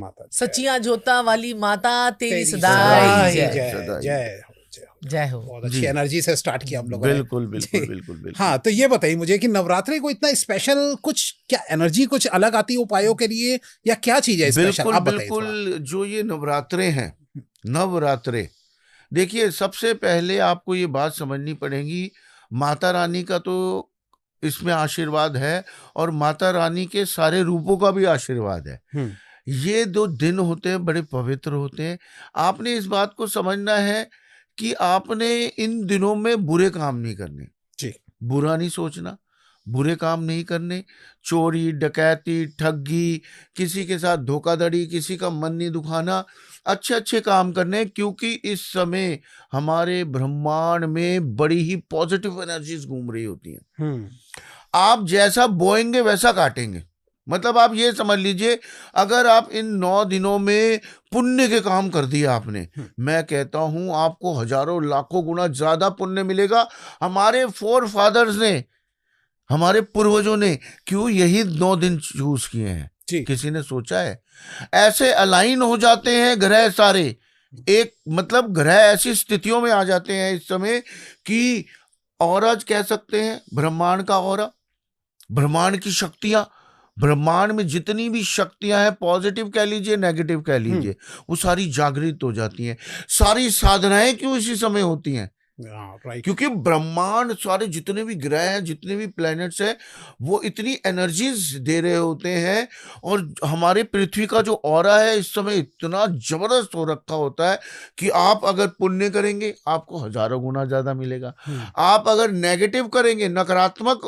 माता सचिया जोता वाली माता तेरी तेरी सदाई जय जय जय जय हो। जय हो। बहुत अच्छी एनर्जी से स्टार्ट किया हम लोगों ने। बिल्कुल बिल्कुल जी। बिल्कुल बिल्कुल। हाँ, तो ये बताइए मुझे कि नवरात्रि को इतना स्पेशल कुछ क्या एनर्जी कुछ अलग आती है उपायों के लिए, या क्या चीज है स्पेशल, बिल्कुल आप बताइए थोड़ा। बिल्कुल। जो ये नवरात्रे हैं, नवरात्रे, देखिए सबसे पहले आपको ये बात समझनी पड़ेगी, माता रानी का तो इसमें आशीर्वाद है और माता रानी के सारे रूपों का भी आशीर्वाद है। ये 2 दिन होते हैं, बड़े पवित्र होते हैं। आपने इस बात को समझना है कि आपने इन दिनों में बुरे काम नहीं करने, जी। बुरा नहीं सोचना, बुरे काम नहीं करने, चोरी डकैती ठगी, किसी के साथ धोखाधड़ी, किसी का मन नहीं दुखाना, अच्छे अच्छे काम करने, क्योंकि इस समय हमारे ब्रह्मांड में बड़ी ही पॉजिटिव एनर्जीज घूम रही होती हैं। आप जैसा बोएंगे वैसा काटेंगे। मतलब आप ये समझ लीजिए, अगर आप इन 9 दिनों में पुण्य के काम कर दिए आपने, मैं कहता हूं आपको हजारों लाखों गुना ज्यादा पुण्य मिलेगा। हमारे फोर फादर्स ने, हमारे पूर्वजों ने क्यों यही 9 दिन चूज किए हैं? किसी ने सोचा है? ऐसे अलाइन हो जाते हैं ग्रह सारे, एक मतलब ग्रह ऐसी स्थितियों में आ जाते हैं इस समय कि ऑरा कह सकते हैं, ब्रह्मांड का ऑरा, ब्रह्मांड की शक्तियां, ब्रह्मांड में जितनी भी शक्तियां हैं, पॉजिटिव कह लीजिए नेगेटिव कह लीजिए, वो सारी जागृत हो जाती हैं। सारी साधनाएं क्यों इसी समय होती हैं? क्योंकि ब्रह्मांड सारे जितने भी ग्रह हैं, जितने भी प्लैनेट्स हैं, वो इतनी एनर्जीज दे रहे होते हैं। और हमारे पृथ्वी का जो ऑरा है इस समय इतना जबरदस्त हो रखा होता है कि आप अगर पुण्य करेंगे आपको हजारों गुना ज्यादा मिलेगा। आप अगर नेगेटिव करेंगे, नकारात्मक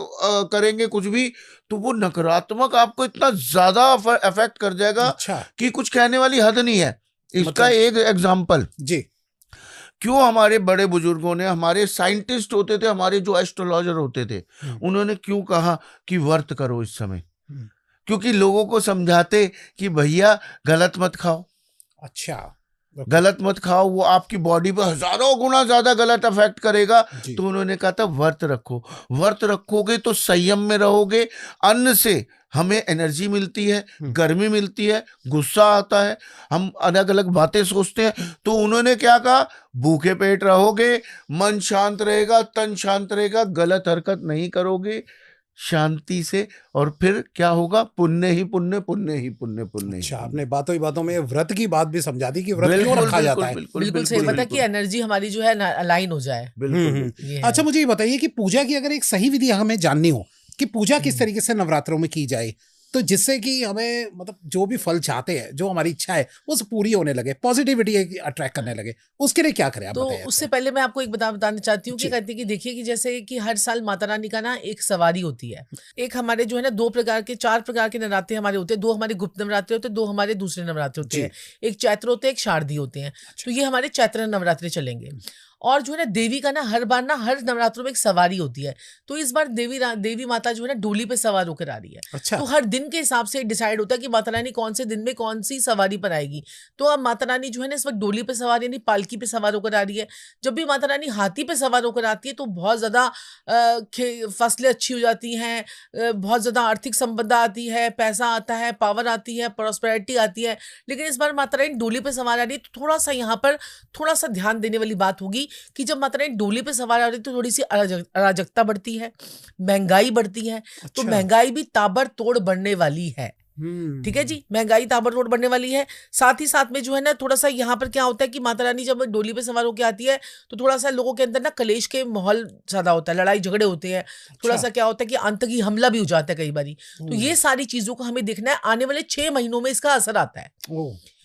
करेंगे कुछ भी, तो वो नकारात्मक आपको इतना ज्यादा अफेक्ट कर जाएगा कि कुछ कहने वाली हद नहीं है। इसका एक एग्जाम्पल जी, क्यों हमारे बड़े बुजुर्गों ने, हमारे साइंटिस्ट होते थे, हमारे जो एस्ट्रोलॉजर होते थे, उन्होंने क्यों कहा कि व्रत करो इस समय? क्योंकि लोगों को समझाते कि भैया गलत मत खाओ, गलत मत खाओ, वो आपकी बॉडी पर हजारों गुना ज्यादा गलत अफेक्ट करेगा। तो उन्होंने कहा था व्रत रखो, व्रत रखोगे तो संयम में रहोगे, अन्न से हमें एनर्जी मिलती है, गर्मी मिलती है, गुस्सा आता है, हम अलग अलग बातें सोचते हैं। तो उन्होंने क्या कहा, भूखे पेट रहोगे, मन शांत रहेगा, तन शांत रहेगा, गलत हरकत नहीं करोगे शांति से, और फिर क्या होगा, पुण्य ही पुण्य, पुण्य ही पुण्य, पुण्य। अच्छा, आपने बातों ही बातों में व्रत की बात भी समझा दी कि व्रत क्यों रखा जाता है। बिल्कुल सही बता कि एनर्जी हमारी जो है अलाइन हो जाए। अच्छा, मुझे ये बताइए कि पूजा की अगर एक सही विधि हमें जाननी हो कि पूजा किस तरीके से नवरात्रों में की जाए, तो जिससे कि हमें मतलब जो भी फल चाहते हैं, जो हमारी इच्छा है वो पूरी होने लगे, पॉजिटिविटी अट्रैक्ट करने लगे, उसके लिए क्या करें आप? तो उससे पहले मैं आपको एक बताना चाहती हूँ कि कहती है कि देखिए कि जैसे कि हर साल माता रानी का ना एक सवारी होती है। एक हमारे जो है ना 4 प्रकार के नवरात्रे हमारे होते हैं। 2 हमारे गुप्त नवरात्रे होते हैं, 2 हमारे दूसरे नवरात्रे होते हैं। एक चैत्र होते हैं, एक शारदीय होते हैं। तो ये हमारे चैत्र नवरात्रे चलेंगे। और जो है ना देवी का ना हर बार ना हर नवरात्रों में एक सवारी होती है। तो इस बार देवी माता जो है ना डोली पे सवार होकर आ रही है। अच्छा। तो हर दिन के हिसाब से डिसाइड होता है कि माता रानी कौन से दिन में कौन सी सवारी पर आएगी। तो अब माता रानी जो है ना इस वक्त डोली पे सवार यानी पालकी पे सवार होकर आ रही है। जब भी माता रानी हाथी पे सवार होकर आती है तो बहुत ज्यादा फसलें अच्छी हो जाती हैं, बहुत ज्यादा आर्थिक संपदा आती है, पैसा आता है, पावर आती है, प्रॉस्पेरिटी आती है। लेकिन इस बार माता रानी डोली पे सवार आ रही है तो थोड़ा सा यहाँ पर थोड़ा सा ध्यान देने वाली बात होगी कि जब माता रानी डोली पे सवार आ रही है तो थोड़ी सी अराजकता बढ़ती है, महंगाई बढ़ती है। तो महंगाई भी ताबड़तोड़ बढ़ने वाली है। ठीक है जी, महंगाई ताबड़तोड़ बढ़ने वाली है। साथ ही साथ में जो है ना थोड़ा सा यहाँ पर क्या होता है कि माता रानी जब डोली पे सवार होकर आती है तो थोड़ा सा लोगों के अंदर ना कलेश के माहौल ज्यादा होता है, लड़ाई झगड़े होते हैं। थोड़ा सा क्या होता है कि आतंकी हमला भी हो जाता है कई बारी। तो ये सारी चीजों को हमें देखना है। आने वाले 6 महीनों में इसका असर आता है।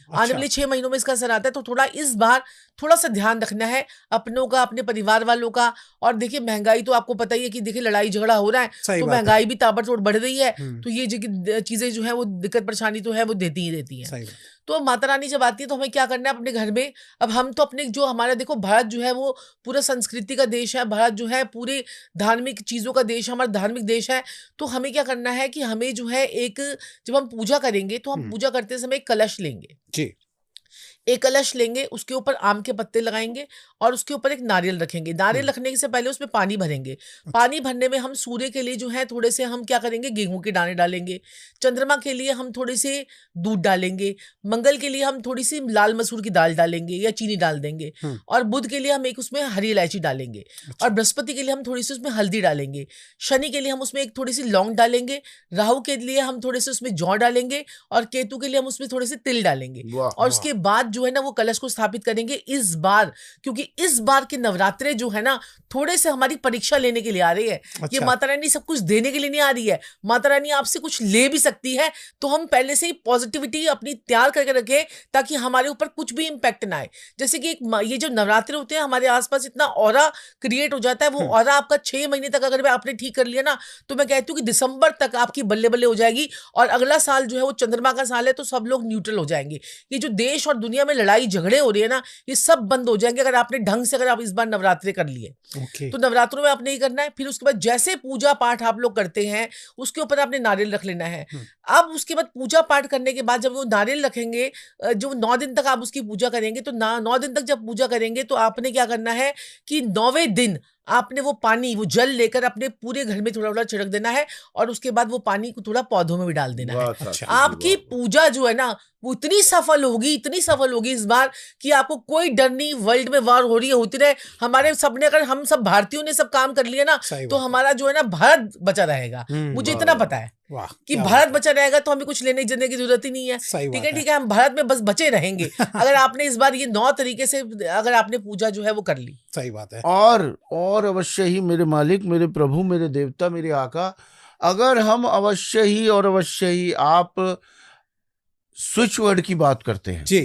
आने वाले 6 महीनों में इसका असर आता है। तो थोड़ा इस बार थोड़ा सा ध्यान रखना है अपनों का, अपने परिवार वालों का। और देखिए महंगाई तो आपको पता ही है कि देखिए लड़ाई झगड़ा हो रहा है तो महंगाई भी ताबड़तोड़ बढ़ रही है। तो ये चीजें जो है वो दिक्कत परेशानी तो है वो देती ही देती है। तो माता रानी जब आती है तो हमें क्या करना है अपने घर में। अब हम तो अपने जो हमारा देखो भारत जो है वो पूरा संस्कृति का देश है, भारत जो है पूरे धार्मिक चीजों का देश है, हमारा धार्मिक देश है। तो हमें क्या करना है कि हमें जो है एक जब हम पूजा करेंगे तो हम पूजा करते समय कलश लेंगे जी। एक कलश लेंगे, उसके ऊपर आम के पत्ते लगाएंगे और उसके ऊपर एक नारियल रखेंगे। नारियल रखने से पहले उसमें पानी भरेंगे। पानी भरने में हम सूर्य के लिए जो है थोड़े से हम क्या करेंगे, गेहूं के दाने डालेंगे। चंद्रमा के लिए हम थोड़े से दूध डालेंगे। मंगल के लिए हम थोड़ी सी लाल मसूर की दाल डालेंगे या चीनी डाल देंगे। और बुध के लिए हम एक उसमें हरी इलायची डालेंगे। और बृहस्पति के लिए हम थोड़ी सी उसमें हल्दी डालेंगे। शनि के लिए हम उसमें एक थोड़ी सी लौंग डालेंगे। राहु के लिए हम थोड़े से उसमें जौ डालेंगे। और केतु के लिए हम उसमें थोड़े से तिल डालेंगे। और उसके बाद जो है ना वो कलश को स्थापित करेंगे इस बार, क्योंकि इस बार के नवरात्रे जो है ना थोड़े से हमारी परीक्षा लेने के लिए आ रही है। ये माता रानी सब कुछ देने के लिए नहीं आ रही है, माता रानी आपसे कुछ ले भी सकती है। तो हम पहले से ही पॉजिटिविटी अपनी तैयार करके रखें ताकि हमारे ऊपर कुछ भी इंपैक्ट ना आए। जैसे कि ये जो नवरात्रे होते हैं हमारे आसपास इतना ऑरा क्रिएट हो जाता है, वो ऑरा आपका 6 महीने तक अगर आपने ठीक कर लिया ना तो मैं कहती हूँ कि दिसंबर तक आपकी बल्ले बल्ले हो जाएगी। और अगला साल जो है वो चंद्रमा का साल है तो सब लोग न्यूट्रल हो जाएंगे। ये जो देश और दुनिया में लड़ाई झगड़े हो रही है ना ये सब बंद हो जाएंगे अगर आपने ढंग से अगर आप इस बार नवरात्रे कर लिए। तो नवरात्रों में आपने ये करना है। फिर उसके बाद जैसे पूजा पाठ आप लोग करते हैं उसके ऊपर आपने नारियल रख लेना है। अब उसके बाद पूजा पाठ करने के बाद जब वो नारियल रखेंगे, जो 9 दिन तक आप उसकी पूजा करेंगे, तो 9 दिन तक जब पूजा करेंगे तो आपने क्या करना है कि 9वें दिन आपने वो पानी, वो जल लेकर अपने पूरे घर में थोड़ा थोड़ा छिड़क देना है। और उसके बाद वो पानी को थोड़ा पौधों में भी डाल देना है। अच्छा, आपकी पूजा जो है ना वो इतनी सफल होगी इस बार कि आपको कोई डर नहीं। वर्ल्ड में वार हो रही है, होती रहे। हमारे सबने, अगर हम सब भारतीयों ने सब काम कर लिया ना तो हमारा जो है ना भारत बचा रहेगा। मुझे इतना पता है कि भारत बचा रहेगा तो हमें कुछ लेने देने की जरूरत ही नहीं है। ठीक है, हम भारत में बस बचे रहेंगे अगर आपने इस बार ये 9 तरीके से अगर आपने पूजा जो है वो कर ली। सही बात है। और अवश्य ही मेरे मालिक, मेरे प्रभु, मेरे देवता, मेरे आका, अगर हम अवश्य ही आप स्विच वर्ड की बात करते हैं जी।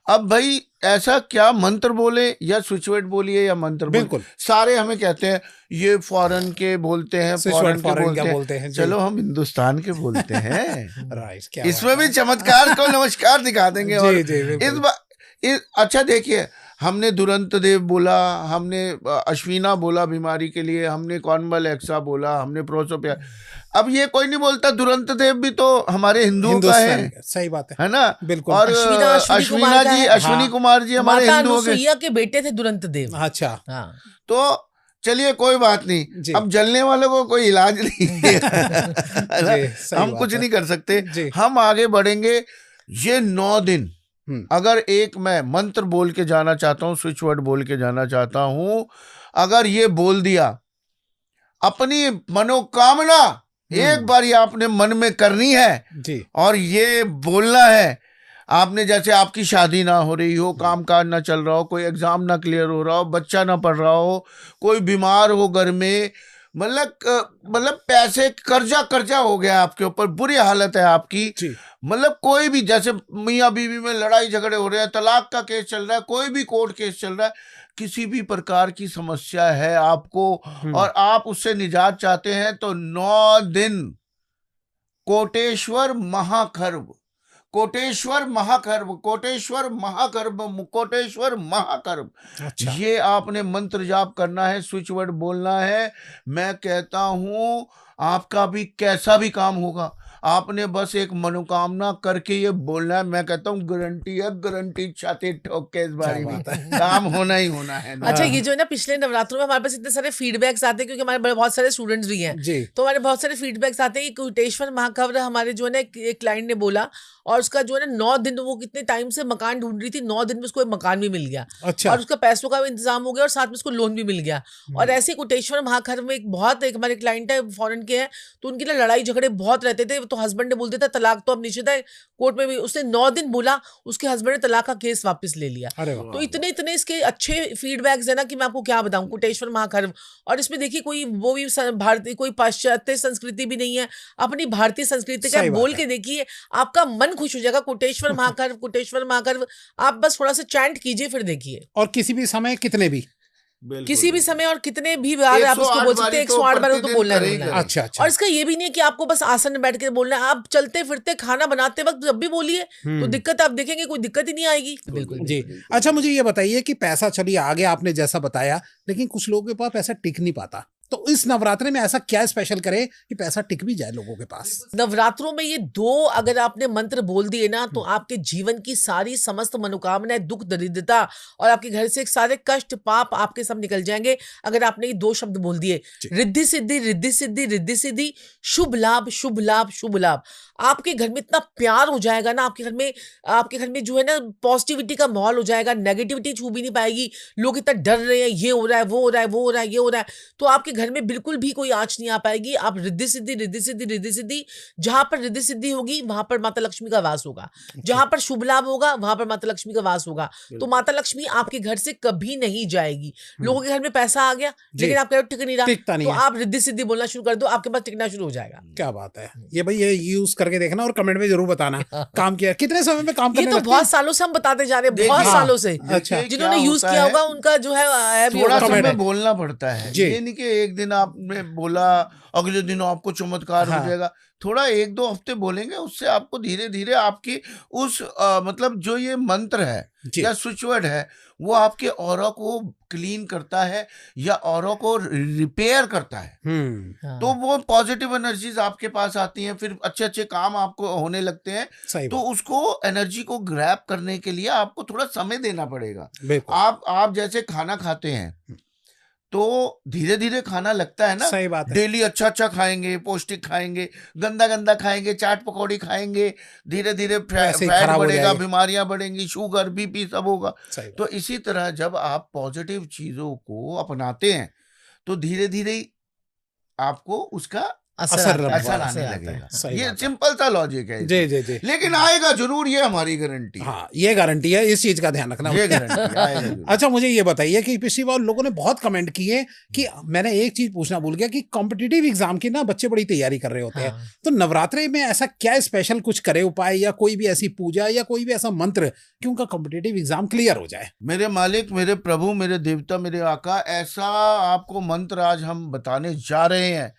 अब भाई ऐसा क्या मंत्र बोले या स्विच वर्ड बोलिए या मंत्र बिल्कुल सारे हमें कहते हैं ये फॉरेन के बोलते हैं, फॉरेन के बोलते हैं। चलो हम हिंदुस्तान के बोलते हैं। राइट, क्या इसमें भी चमत्कार को नमस्कार दिखा देंगे। और इस बार अच्छा देखिए, हमने दुरंत देव बोला, हमने अश्विना बोला बीमारी के लिए, हमने कॉर्नबल एक्सा बोला, हमने प्रोसोपिया। अब ये कोई नहीं बोलता दुरंत देव भी तो हमारे हिंदुओं का है। सही बात है ना? बिल्कुल। और अश्विनी कुमार जी हमारे हिंदुओं के बेटे थे दुरंत देव। अच्छा, हाँ। तो चलिए कोई बात नहीं, अब जलने वालों को कोई इलाज नहीं है। हम कुछ नहीं कर सकते, हम आगे बढ़ेंगे। ये 9 दिन अगर एक मैं मंत्र बोल के जाना चाहता हूँ, स्विच वर्ड बोल के जाना चाहता हूँ, अगर ये बोल दिया, अपनी मनोकामना एक बार ये आपने मन में करनी है जी। और ये बोलना है। आपने जैसे आपकी शादी ना हो रही हो, कामकाज ना चल रहा हो, कोई एग्जाम ना क्लियर हो रहा हो, बच्चा ना पढ़ रहा हो, कोई बीमार हो घर में, मतलब पैसे कर्जा हो गया आपके ऊपर, बुरी हालत है आपकी, मतलब कोई भी, जैसे मियाँ बीवी में लड़ाई झगड़े हो रहे हैं, तलाक का केस चल रहा है, कोई भी कोर्ट केस चल रहा है, किसी भी प्रकार की समस्या है आपको और आप उससे निजात चाहते हैं, तो 9 दिन कोटेश्वर महाकर्म, अच्छा। ये आपने मंत्र जाप करना है, स्विच वर्ड बोलना है। मैं कहता हूं आपका भी कैसा भी काम होगा, आपने बस एक मनोकामना करके ये बोलना है। मैं कहता हूँ गारंटी छाती ठोक के इस बारी में काम होना ही होना है। अच्छा, ये जो है ना पिछले नवरात्रों में हमारे पास इतने सारे फीडबैक्स आते हैं, क्योंकि हमारे बहुत सारे स्टूडेंट्स भी हैं, तो हमारे बहुत सारे फीडबैक्स आते हैं कि कोटेश्वर महाकाव्य हमारे जो है ना एक क्लाइंट ने बोला, और उसका जो है ना 9 दिन, वो कितने टाइम से मकान ढूंढ रही थी, 9 दिन में उसको एक मकान भी मिल गया। अच्छा। और उसका पैसों का भी इंतजाम हो गया और साथ में उसको लोन भी मिल गया। और ऐसे कोटेश्वर महाकाव्य में एक हमारे क्लाइंट है, फॉरेन के हैं, तो उनके लिए लड़ाई झगड़े बहुत रहते थे। तो हस्बैंड ने बोलते थे तलाक तो अब निश्चित है, कोर्ट में भी उसने 9 दिन बोला, उसके हस्बैंड ने तलाक का केस वापस ले लिया। तो इतने इसके अच्छे फीडबैक्स है ना कि मैं आपको क्या बताऊं, कोटेश्वर महाकाव्य। और इसमें देखिए कोई वो भी भारतीय, कोई पाश्चात्य संस्कृति भी नहीं है, अपनी भारतीय संस्कृति का बोल के देखिए, आपका मन खुश हो जाएगा। कोटेश्वर महाकाव्य आप बस थोड़ा सा चैंट कीजिए, फिर देखिए। और किसी भी समय किसी भी समय और कितने भी बार आप उसको बोल सकते हैं, 108 बार तो बोलना है। अच्छा। और इसका ये भी नहीं है कि आपको बस आसन में बैठ के बोलना है, आप चलते फिरते खाना बनाते वक्त जब भी बोलिए तो दिक्कत आप देखेंगे कोई दिक्कत ही नहीं आएगी। बिल्कुल जी। अच्छा, मुझे ये बताइए कि पैसा, चलिए आगे आपने जैसा बताया, लेकिन कुछ लोगों के पास पैसा टिक नहीं पाता, तो इस नवरात्रे में ऐसा क्या स्पेशल करे कि पैसा टिक भी जाए लोगों के पास? नवरात्रों में ये 2 अगर आपने मंत्र बोल दिए ना, तो आपके जीवन की सारी समस्त मनोकामनाएं, दुख दरिद्रता और आपके घर से सारे कष्ट पाप आपके सब निकल जाएंगे। अगर आपने ये 2 शब्द बोल दिए, रिद्धि सिद्धि रिद्धि सिद्धि रिद्धि सिद्धि, शुभ लाभ शुभ लाभ शुभ लाभ। आपके घर में इतना प्यार हो जाएगा ना, आपके घर में जो है ना पॉजिटिविटी का माहौल हो जाएगा, नेगेटिविटी छू भी नहीं पाएगी। लोग इतना डर रहे हैं, ये हो रहा है, वो हो रहा है, वो हो रहा है, ये हो रहा है, तो आपके घर में बिल्कुल भी कोई आंच नहीं आ पाएगी। आप रिद्धि सिद्धि रिद्धि सिद्धि रिद्धि सिद्धि, जहां पर रिद्धि सिद्धि होगी वहां पर माता लक्ष्मी का वास होगा, जहां पर शुभ लाभ होगा वहां पर माता लक्ष्मी का वास होगा। तो माता लक्ष्मी आपके घर से कभी नहीं जाएगी। लोगों के घर में पैसा आ गया लेकिन आप कह रहे हो टिक नहीं रहा, तो आप रिद्धि सिद्धि बोलना शुरू कर दो, आपके पास टिकना शुरू हो जाएगा। क्या बात है, ये भाई ये यूज करके देखना और कमेंट में जरूर बताना काम किया कितने समय में काम करने ये तो बहुत सालों से हम बताते जा रहे हैं, बहुत सालों से। अच्छा, जिन्होंने यूज किया होगा उनका जो है थोड़ा comment समय है। बोलना पड़ता है। ये नहीं कि एक दिन आपने बोला अगले दिन आपको चमत्कार हो जाएगा। थोड़ा 1-2 हफ्ते बोलेंगे, उससे आपको धीरे धीरे आपकी उस मतलब जो ये मंत्र है या स्विच वर्ड है वो आपके ऑरा को क्लीन करता है या ऑरा को रिपेयर करता है। तो वो पॉजिटिव एनर्जीज आपके पास आती हैं, फिर अच्छे अच्छे काम आपको होने लगते हैं। तो उसको एनर्जी को ग्रैब करने के लिए आपको थोड़ा समय देना पड़ेगा। आप जैसे खाना खाते हैं तो धीरे धीरे खाना लगता है ना। सही बात है। डेली अच्छा अच्छा खाएंगे, पौष्टिक खाएंगे, गंदा गंदा खाएंगे, चाट पकौड़ी खाएंगे, धीरे धीरे फैट बढ़ेगा, बीमारियां बढ़ेंगी, शुगर बीपी सब होगा। तो इसी तरह जब आप पॉजिटिव चीजों को अपनाते हैं तो धीरे धीरे आपको उसका असर आने लगेगा। ये सिंपल सा लॉजिक है। जी। लेकिन आएगा जरूर, ये हमारी गारंटी। हाँ, ये गारंटी है, इस चीज का ध्यान रखना। ये गारंटी आएगा। अच्छा, मुझे ये बताइए कि पिछली बार लोगों ने बहुत कमेंट किए कि मैंने एक चीज पूछना भूल गया कि कॉम्पिटिटिव एग्जाम की ना बच्चे बड़ी तैयारी कर रहे होते हैं। तो नवरात्रि में ऐसा क्या स्पेशल कुछ करे उपाय या कोई भी ऐसी पूजा या कोई भी ऐसा मंत्र कि उनका कॉम्पिटिटिव एग्जाम क्लियर हो जाए? मेरे मालिक, मेरे प्रभु, मेरे देवता, मेरे आका, ऐसा आपको मंत्र आज हम बताने जा रहे हैं।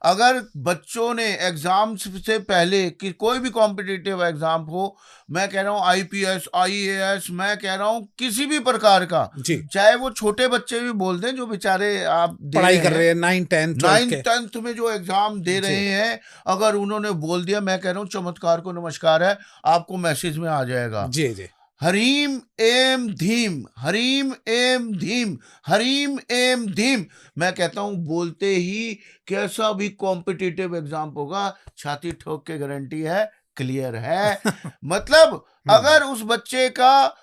अगर बच्चों ने एग्जाम से पहले कि कोई भी कॉम्पिटिटिव एग्जाम हो, मैं कह रहा हूँ आईपीएस, आईएएस, मैं कह रहा हूँ किसी भी प्रकार का, चाहे वो छोटे बच्चे भी बोल दें जो बेचारे आप पढ़ाई कर रहे हैं 9th-10th में जो एग्जाम दे रहे हैं, अगर उन्होंने बोल दिया, मैं कह रहा हूँ चमत्कार को नमस्कार है, आपको मैसेज में आ जाएगा। जी। हरीम एम धीम, हरीम एम धीम, हरीम एम धीम। मैं कहता हूं बोलते ही कैसा भी कॉम्पिटिटिव एग्जाम होगा, छाती ठोक के गारंटी है क्लियर है। मतलब अगर उस बच्चे का,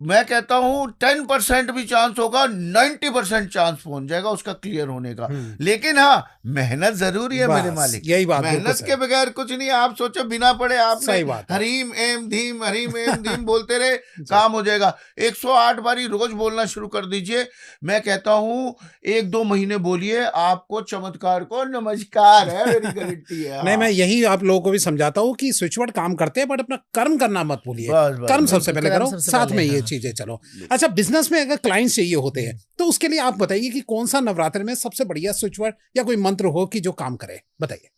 मैं कहता हूं 10% भी चांस होगा, 90% चांस पहुंच जाएगा उसका क्लियर होने का। लेकिन हाँ, मेहनत जरूरी है मेरे मालिक, यही बात। मेहनत के बगैर कुछ नहीं। आप सोचो बिना पढ़े आपने हरीम एम धीम, हरीम एम धीम बोलते रहे, काम हो जाएगा। 108 बारी रोज बोलना शुरू कर दीजिए। मैं कहता हूं 1-2 महीने बोलिए, आपको चमत्कार को नमस्कार है, मेरी गारंटी है। नहीं, मैं यही आप लोगों को भी समझाता हूँ कि स्विच वर्ड काम करते हैं, बट अपना कर्म करना मत भूलिए। कर्म सबसे पहले करो, साथ में ये चीजें चलो। अच्छा, बिजनेस में अगर क्लाइंट्स चाहिए होते हैं तो उसके लिए आप बताइए कि कौन सा नवरात्रि में सबसे बढ़िया स्विच वर्ड या कोई मंत्र हो कि जो काम करे, बताइए।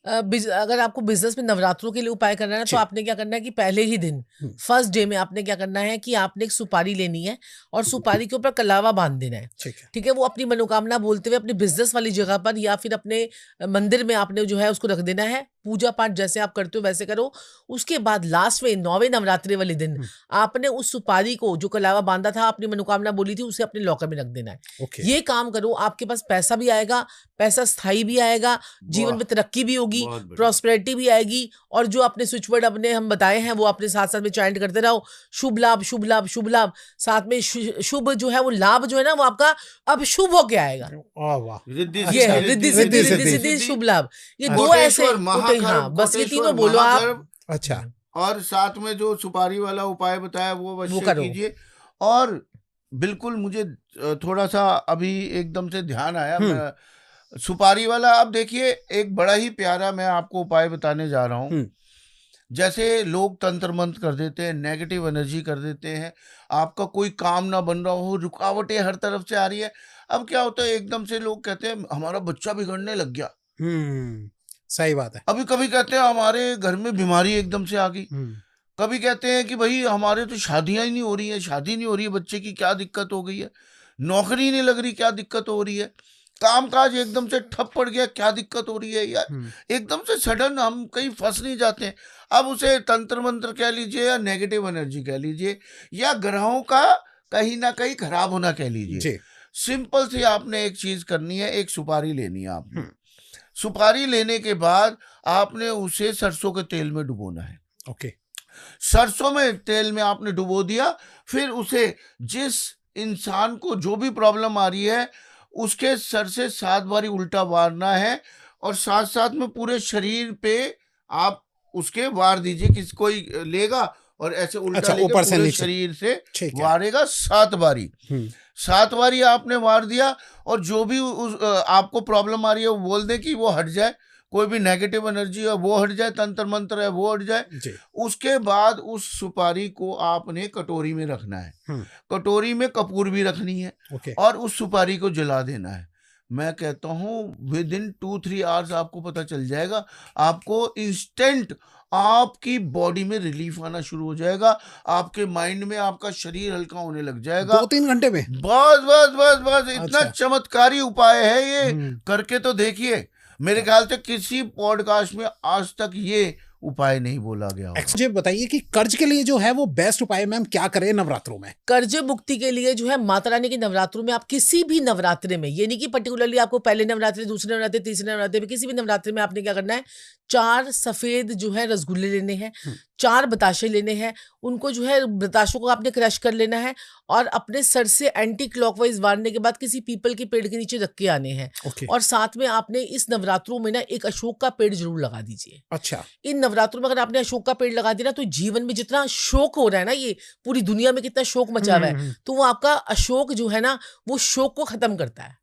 अगर आपको बिजनेस में नवरात्रों के लिए उपाय करना है तो आपने क्या करना है कि पहले ही दिन फर्स्ट डे में आपने क्या करना है कि आपने एक सुपारी लेनी है और सुपारी के ऊपर कलावा बांध देना है। ठीक है, वो अपनी मनोकामना बोलते हुए अपनी बिजनेस वाली जगह पर या फिर अपने मंदिर में आपने जो है उसको रख देना है। पूजा पाठ जैसे आप करते हो वैसे करो। उसके बाद लास्ट में 9वें नवरात्रि वाले दिन आपने उस सुपारी को जो कलावा बांधा था, अपनी मनोकामना बोली थी, उसे अपने लॉकर में रख देना है। ये काम करो, आपके पास पैसा भी आएगा, पैसा स्थायी भी आएगा, जीवन में तरक्की भी होगी, प्रॉस्पेरिटी भी आएगी। और जो अपने स्विच वर्ड अपने हम बताए हैं वो अपने साथ साथ में चैंट करते रहो। शुभ लाभ शुभ लाभ शुभ लाभ, साथ में शुभ जो है वो लाभ जो है ना वो आपका अब शुभ होके आएगा। ये है रिद्धि सिद्धि शुभ लाभ। ये 2 ऐसे, हाँ बस ये तीनों बोलो आप। अच्छा, और साथ में जो सुपारी वाला उपाय बताया वो अवश्य कीजिए। और बिल्कुल मुझे थोड़ा सा अभी एकदम से ध्यान आया, सुपारी वाला। अब देखिए, एक बड़ा ही प्यारा मैं आपको उपाय बताने जा रहा हूँ। जैसे लोग तंत्र मंत्र कर देते हैं, नेगेटिव एनर्जी कर देते हैं, आपका कोई काम ना बन रहा हो, रुकावटें हर तरफ से आ रही है। अब क्या होता है, एकदम से लोग कहते हैं हमारा बच्चा बिगड़ने लग गया। सही बात है। अभी कभी कहते हैं हमारे घर में बीमारी एकदम से आ गई, कभी कहते हैं कि भाई हमारे तो शादियां ही नहीं हो रही है, शादी नहीं हो रही है, बच्चे की क्या दिक्कत हो गई है, नौकरी नहीं लग रही, क्या दिक्कत हो रही है। कामकाज एकदम से ठप पड़ गया, क्या दिक्कत हो रही है यार, एकदम से सडन हम कहीं फंस नहीं जाते हैं। अब उसे तंत्र मंत्र कह लीजिए या नेगेटिव एनर्जी कह लीजिए या ग्रहों का कहीं ना कहीं खराब होना कह लीजिए। सिंपल सी आपने एक चीज करनी है, एक सुपारी लेनी है आपने। सुपारी लेने के बाद आपने उसे सरसों के तेल में डुबोना है। ओके, सरसों में तेल में आपने डुबो दिया, फिर उसे जिस इंसान को जो भी प्रॉब्लम आ रही है उसके सर से 7 बारी उल्टा वारना है और साथ साथ में पूरे शरीर पे आप उसके वार दीजिए। किसी कोई लेगा और ऐसे उल्टा लेके ऊपर से पूरे नीचे शरीर से वारेगा 7 बारी। 7 बारी आपने वार दिया और जो भी आपको प्रॉब्लम आ रही है वो बोल दे कि वो हट जाए, कोई भी नेगेटिव एनर्जी है वो हट जाए, तंत्र मंत्र है वो हट जाए। उसके बाद उस सुपारी को आपने कटोरी में रखना है, कटोरी में कपूर भी रखनी है और उस सुपारी को जला देना है। मैं कहता हूँ विद इन 2-3 आवर्स आपको पता चल जाएगा, आपको इंस्टेंट आपकी बॉडी में रिलीफ आना शुरू हो जाएगा, आपके माइंड में आपका शरीर हल्का होने लग जाएगा 2-3 घंटे में। बस बस बस बस इतना चमत्कारी उपाय है ये, करके तो देखिए। मेरे ख्याल से किसी पॉडकास्ट में आज तक ये उपाय नहीं बोला गया। मुझे बताइए कि कर्ज के लिए जो है वो बेस्ट उपाय मैम क्या करें नवरात्रों में? कर्ज मुक्ति के लिए जो है माता रानी के नवरात्रों में आप किसी भी नवरात्रे में, ये नहीं कि पर्टिकुलरली आपको पहले नवरात्रे, दूसरे नवरात्रे, तीसरे नवरात्रे में, किसी भी नवरात्रे में आपने क्या करना है, 4 सफेद जो है रसगुल्ले लेने हैं, 4 बताशे लेने हैं, उनको जो है बताशों को आपने क्रश कर लेना है और अपने सर से एंटी क्लॉकवाइज वारने के बाद किसी पीपल के पेड़ के नीचे रख के आने हैं। और साथ में आपने इस नवरात्रों में ना एक अशोक का पेड़ जरूर लगा दीजिए। अच्छा, इन नवरात्रों में अगर आपने अशोक का पेड़ लगा दिया ना तो जीवन में जितना शोक हो रहा है ना, ये पूरी दुनिया में कितना शोक मचा हुआ है, तो वो आपका अशोक जो है ना वो शोक को खत्म करता है।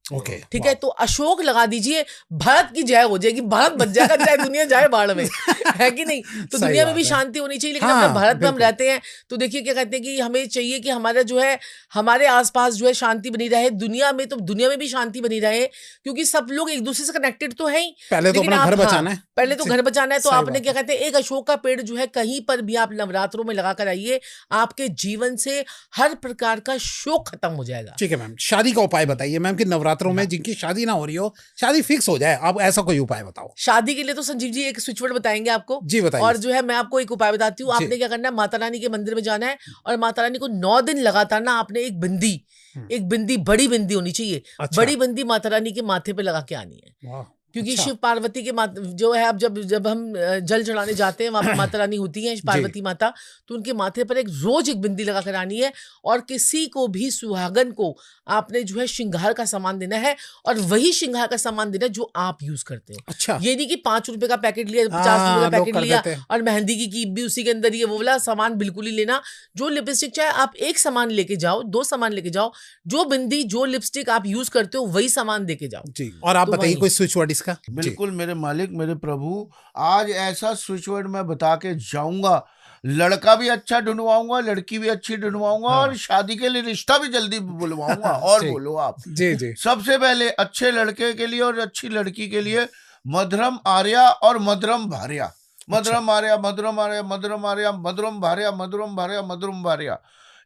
ठीक है, तो अशोक लगा दीजिए, भारत की जय हो जाएगी, भारत बच जाएगा, चाहे दुनिया जाए बाढ़ में, है कि नहीं? तो दुनिया में भी शांति होनी चाहिए, लेकिन अपने भारत में हम रहते हैं तो देखिए क्या कहते हैं कि हमें चाहिए कि हमारा जो है हमारे आसपास जो है शांति बनी रहे, दुनिया में तो दुनिया में भी शांति बनी रहे, क्योंकि सब लोग एक दूसरे से कनेक्टेड तो है ही। पहले तो अपना घर बचाना है, पहले तो घर बचाना है, तो आपने क्या कहते हैं एक अशोक का पेड़ जो है कहीं पर भी आप नवरात्रों में लगा कर आइए, आपके जीवन से हर प्रकार का शोक खत्म हो जाएगा। ठीक है मैम, शादी का उपाय बताइए मैम कि नवरात्रों में जिनकी शादी ना हो रही हो, शादी फिक्स हो जाए, आप ऐसा कोई उपाय बताओ। शादी के लिए तो संजीव जी एक स्विच वर्ड बताएंगे आपको जी, बताइए। और जो है मैं आपको एक उपाय बताती हूँ। आपने क्या करना है, माता रानी के मंदिर में जाना है और माता रानी को 9 दिन लगातार ना आपने एक बिंदी बड़ी बिंदी होनी चाहिए, बड़ी बिंदी माता रानी के माथे पे लगा के आनी है। क्योंकि शिव पार्वती के जो है, अब जब हम जल चढ़ाने जाते हैं वहां पर माता रानी होती हैं पार्वती माता, तो उनके माथे पर रोज एक बिंदी लगा कर आनी है। और किसी को भी सुहागन को आपने जो है श्रृंगार का सामान देना है और वही श्रृंगार का सामान देना है जो आप यूज करते हो। अच्छा, ये नहीं कि 5 रुपए का पैकेट लिया, 50 रुपए का पैकेट लिया और मेहंदी की कीप भी उसी के अंदर ही है, वो वाला सामान बिल्कुल ही लेना। जो लिपस्टिक चाहे आप एक सामान लेके जाओ, 2 सामान लेके जाओ, जो बिंदी जो लिपस्टिक आप यूज करते हो वही सामान देके जाओ जी। और आप बताइए कोई स्विच वर्ड इसका? बिल्कुल मेरे मालिक, मेरे प्रभु, आज ऐसा स्विच वर्ड मैं बता के जाऊंगा, लड़का भी अच्छा ढूंढवाऊंगा, लड़की भी अच्छी ढूंढवाऊंगा और शादी के लिए रिश्ता भी जल्दी बुलवाऊंगा। और बोलो आप जी। सबसे पहले अच्छे लड़के के लिए और अच्छी लड़की के लिए मधुरम आर्या और मधुरम भार्या, मधुरम आर्या, मधुरम आर्या, मधुरम आर्या, मधुरम भार्या, मधुरम भार्या, मधुरम भार्या।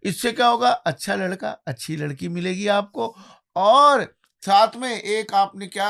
इससे क्या होगा, अच्छा लड़का अच्छी लड़की मिलेगी आपको। और साथ में एक आपने क्या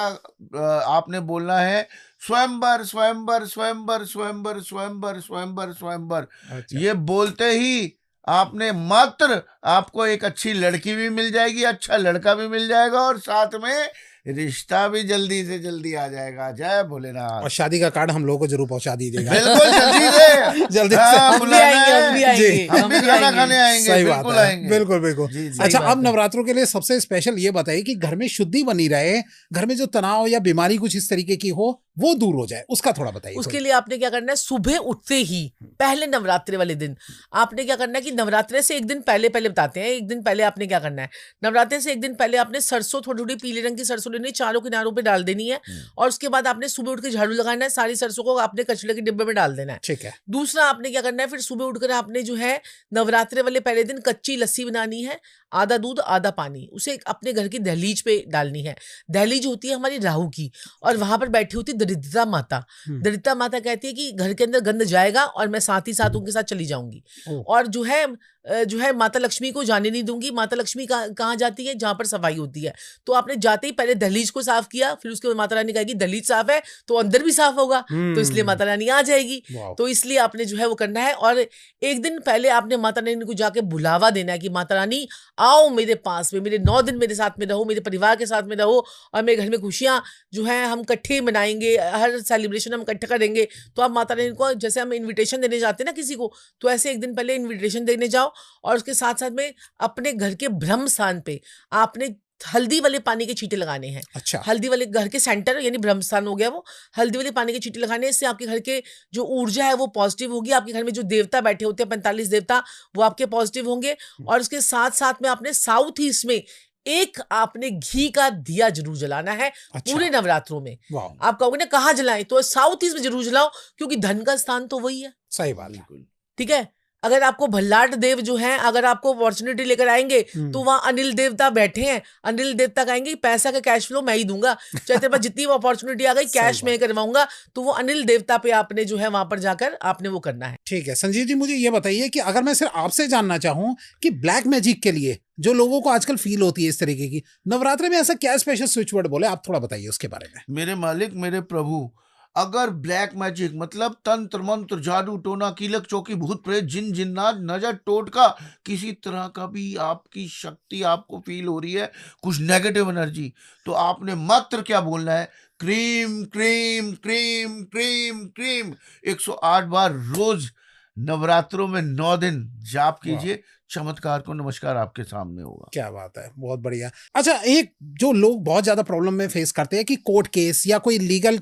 आपने बोलना है, स्वयंवर स्वयंवर स्वयंवर स्वयंवर स्वयंवर स्वयंवर स्वयंवर। ये बोलते ही आपने मात्र आपको एक अच्छी लड़की भी मिल जाएगी, अच्छा लड़का भी मिल जाएगा और साथ में रिश्ता भी जल्दी से जल्दी आ जाएगा। जय भोलेनाथ। और शादी का कार्ड हम लोगों को जरूर पहुंचा दीजिएगा। बिल्कुल जल्दी से जल्दी से हम भी आएंगे, खाना खाने आएंगे। सही बात है, बिल्कुल। अच्छा, अब नवरात्रों के लिए सबसे स्पेशल ये बताइए कि घर में शुद्धि बनी रहे, घर में जो तनाव या बीमारी कुछ इस तरीके की हो वो दूर हो जाए, उसका थोड़ा बताइए। उसके लिए आपने क्या करना है, सुबह उठते ही पहले नवरात्रे वाले दिन आपने क्या करना है कि नवरात्रे से एक दिन पहले बताते हैं, एक दिन पहले आपने क्या करना है, नवरात्रे से एक दिन पहले आपने सरसों, थोड़ी थोड़ी पीले रंग की सरसों लेनी, चारों किनारों पे डाल देनी है और उसके बाद आपने सुबह उठ के झाड़ू लगाना है, सारी सरसों को आपने कचरे के डिब्बे में डाल देना है। ठीक है। दूसरा आपने क्या करना है, फिर सुबह उठकर आपने जो है नवरात्रे वाले पहले दिन कच्ची लस्सी बनानी है, आधा दूध आधा पानी, उसे अपने घर की दहलीज पे डालनी है। दहलीज होती है हमारी राहु की और वहां पर बैठी होती दरिद्रता माता। दरिद्रता माता कहती है कि घर के अंदर गंद जाएगा और मैं साथ ही साथ उनके साथ चली जाऊंगी। और जो है जो है माता लक्ष्मी को जाने नहीं दूंगी। माता लक्ष्मी कहाँ जाती है? जहां पर सफाई होती है। तो आपने जाते ही पहले दहलीज को साफ किया, फिर उसके बाद माता रानी कहेगी दहलीज साफ है तो अंदर भी साफ होगा, तो इसलिए माता रानी आ जाएगी। तो इसलिए आपने जो है वो करना है। और एक दिन पहले आपने माता रानी को जाके बुलावा देना है कि माता रानी आओ मेरे पास में, मेरे 9 दिन मेरे साथ में रहो, मेरे परिवार के साथ में रहो, और मेरे घर में खुशियां जो है हम इकट्ठे मनाएंगे, हर सेलिब्रेशन हम इकट्ठा करेंगे। तो आप माता रानी को, जैसे हम इन्विटेशन देने जाते हैं ना किसी को, तो ऐसे एक दिन पहले इन्विटेशन देने जाओ। और उसके साथ साथ में अपने घर के ब्रह्म स्थान पे आपने हल्दी वाले पानी के छींटे लगाने हैं। अच्छा। हल्दी वाले घर के सेंटर यानी ब्रह्म स्थान हो गया वो, हल्दी वाले पानी के छींटे लगाने से आपके घर के जो ऊर्जा है वो पॉजिटिव होगी। आपके घर में जो देवता बैठे होते हैं 45 देवता, वो आपके पॉजिटिव होंगे। और उसके साथ साथ में आपने साउथ ईस्ट में एक आपने घी का दिया जरूर जलाना है। अच्छा। पूरे नवरात्रों में। आप कहोगे ना कहाँ जलाएं, तो साउथ ईस्ट में जरूर जलाओ, क्योंकि धन का स्थान तो वही है। सही बात है। ठीक है। अगर आपको भल्लाट देव जो हैं, अगर आपको अपॉर्चुनिटी लेकर आएंगे तो वहां अनिल देवता बैठे हैं। अनिल देवता कहेंगे पैसा का कैश फ्लो मैं ही दूंगा, चाहे तेरे पास जितनी अपॉर्चुनिटी आ गई कैश में करवाऊंगा, तो वो अनिल देवता पे आपने जो है वहां पर जाकर आपने वो करना है। ठीक है संजीव जी, मुझे ये बताइए कि अगर मैं सिर्फ आपसे जानना चाहूँ कि ब्लैक मैजिक के लिए जो लोगों को आजकल फील होती है इस तरीके की, नवरात्रि में ऐसा क्या स्पेशल स्विच वर्ड बोले, आप थोड़ा बताइए उसके बारे में। मेरे मालिक मेरे प्रभु, अगर ब्लैक मैजिक मतलब तंत्र मंत्र जादू टोना कीलक चौकी भूत प्रेत जिन जिन्नात नजर टोटका, किसी तरह का भी आपकी शक्ति आपको फील हो रही है, कुछ नेगेटिव एनर्जी, तो आपने मात्र क्या बोलना है? Cream cream cream cream cream 108 बार रोज नवरात्रों में 9 दिन जाप कीजिए। चमत्कार को नमस्कार आपके सामने होगा। क्या बात है, बहुत बढ़िया। अच्छा, एक जो लोग बहुत ज्यादा प्रॉब्लम में फेस करते हैं कि कोर्ट केस या कोई लीगल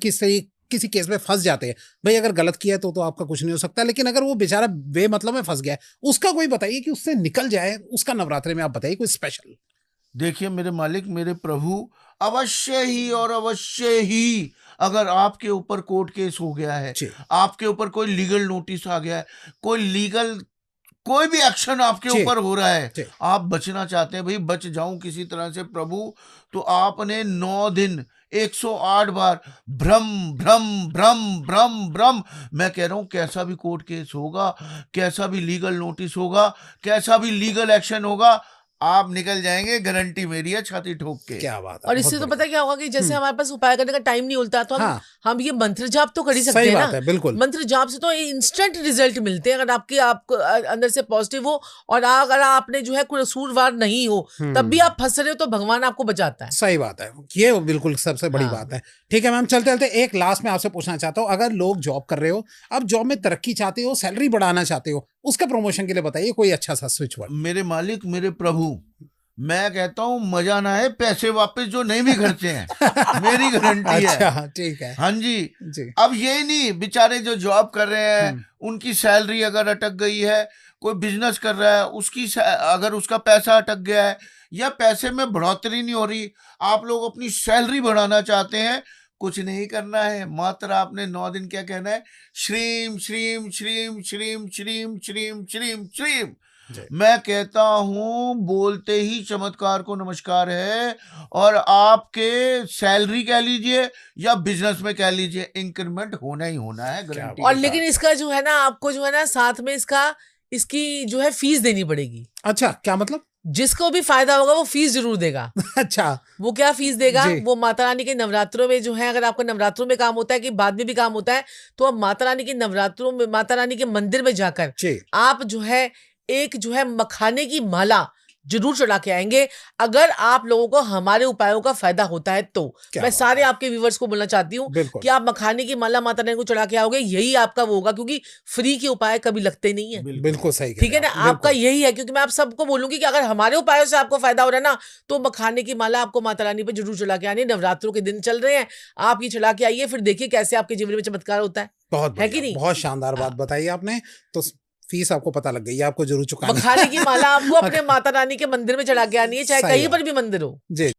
किसी केस में फंस जाते हैं, भाई अगर गलत किया तो आपका कुछ नहीं हो सकता, लेकिन अगर वो बेचारा बेमतलब में फंस गया है, उसका कोई बताइए कि उससे निकल जाए, उसका नवरात्रि में आप बताइए कोई स्पेशल। देखिए मेरे मालिक मेरे प्रभु, अवश्य ही और अवश्य ही अगर आपके ऊपर कोर्ट केस हो गया है, आपके ऊपर कोई लीगल नोटिस आ गया है, कोई भी एक्शन आपके ऊपर हो रहा है, आप बचना चाहते हैं, भाई बच जाऊं किसी तरह से प्रभु, तो आपने 9 दिन 108 बार भ्रम भ्रम भ्रम भ्रम भ्रम, मैं कह रहा हूं कैसा भी कोर्ट केस होगा, कैसा भी लीगल नोटिस होगा, कैसा भी लीगल एक्शन होगा, आप निकल जाएंगे, गारंटी मेरी है, छाती ठोक के। क्या बात है। और इससे तो पता क्या होगा कि जैसे हमारे पास उपाय करने का टाइम नहीं होता, तो हम ये मंत्र जाप तो कर ही सकते हैं ना। बिल्कुल। मंत्र जाप से तो इंस्टेंट रिजल्ट मिलते हैं। अगर आपको अंदर से पॉजिटिव हो और अगर आपने जो है कसूरवार नहीं हो, तब भी आप फंस रहे हो, तो भगवान आपको बचाता है। सही बात है, ये बिल्कुल सबसे बड़ी बात है। ठीक है मैम, चलते चलते एक लास्ट में आपसे पूछना चाहता हूँ, अगर लोग जॉब कर रहे हो, अब जॉब में तरक्की चाहते हो, सैलरी बढ़ाना चाहते हो, उसका प्रमोशन के लिए बताइए कोई अच्छा सा स्विच वर्ड। मेरे मालिक मेरे प्रभु, मैं कहता हूँ मजा ना है पैसे वापस जो नहीं भी खर्चे हैं, मेरी गारंटी है। अच्छा, ठीक है। हाँ जी। अब ये नहीं, बेचारे जो जॉब कर रहे हैं उनकी सैलरी अगर अटक गई है, कोई बिजनेस कर रहा है उसकी अगर उसका पैसा अटक गया है या पैसे में बढ़ोतरी नहीं हो रही, आप लोग अपनी सैलरी बढ़ाना चाहते हैं, कुछ नहीं करना है, मात्र आपने 9 दिन क्या कहना है? श्रीम श्रीम श्रीम श्रीम श्रीम श्रीम श्रीम श्रीम। मैं कहता हूं बोलते ही चमत्कार को नमस्कार है, और आपके सैलरी कह लीजिए या बिजनेस में कह लीजिए, इंक्रीमेंट होना ही होना है, गारंटी। और लेकिन इसका जो है ना, आपको जो है ना साथ में इसकी जो है फीस देनी पड़ेगी। अच्छा, क्या मतलब? जिसको भी फायदा होगा वो फीस जरूर देगा। अच्छा, वो क्या फीस देगा? वो माता रानी के नवरात्रों में जो है, अगर आपको नवरात्रों में काम होता है कि बाद में भी काम होता है, तो आप माता रानी के नवरात्रों में, माता रानी के मंदिर में जाकर आप जो है एक जो है मखाने की माला जरूर चढ़ा के आएंगे। अगर आप लोगों को हमारे उपायों का फायदा होता है तो मैं सारे आपके व्यूवर्स को बोलना चाहती हूँ कि आप मखाने की माला माता रानी को चढ़ा के आओगे, यही आपका वो होगा, क्योंकि फ्री के उपाय कभी लगते नहीं है। बिल्कुल सही, ठीक है ना, आपका यही है। क्योंकि मैं आप सबको बोलूंगी कि अगर हमारे उपायों से आपको फायदा हो रहा है ना, तो मखाने की माला आपको माता रानी पे जरूर चढ़ा के आनी। नवरात्रों के दिन चल रहे हैं, आप ये चढ़ा के आइए, फिर देखिए कैसे आपके जीवन में चमत्कार होता है। बहुत है कि नहीं? बहुत शानदार बात बताई आपने। तो फीस आपको पता लग गई है, आपको जरूर चुकानी है। मखाने की माला आपको अपने माता रानी के मंदिर में चढ़ा के आनी है, चाहे कहीं पर भी मंदिर हो। जी।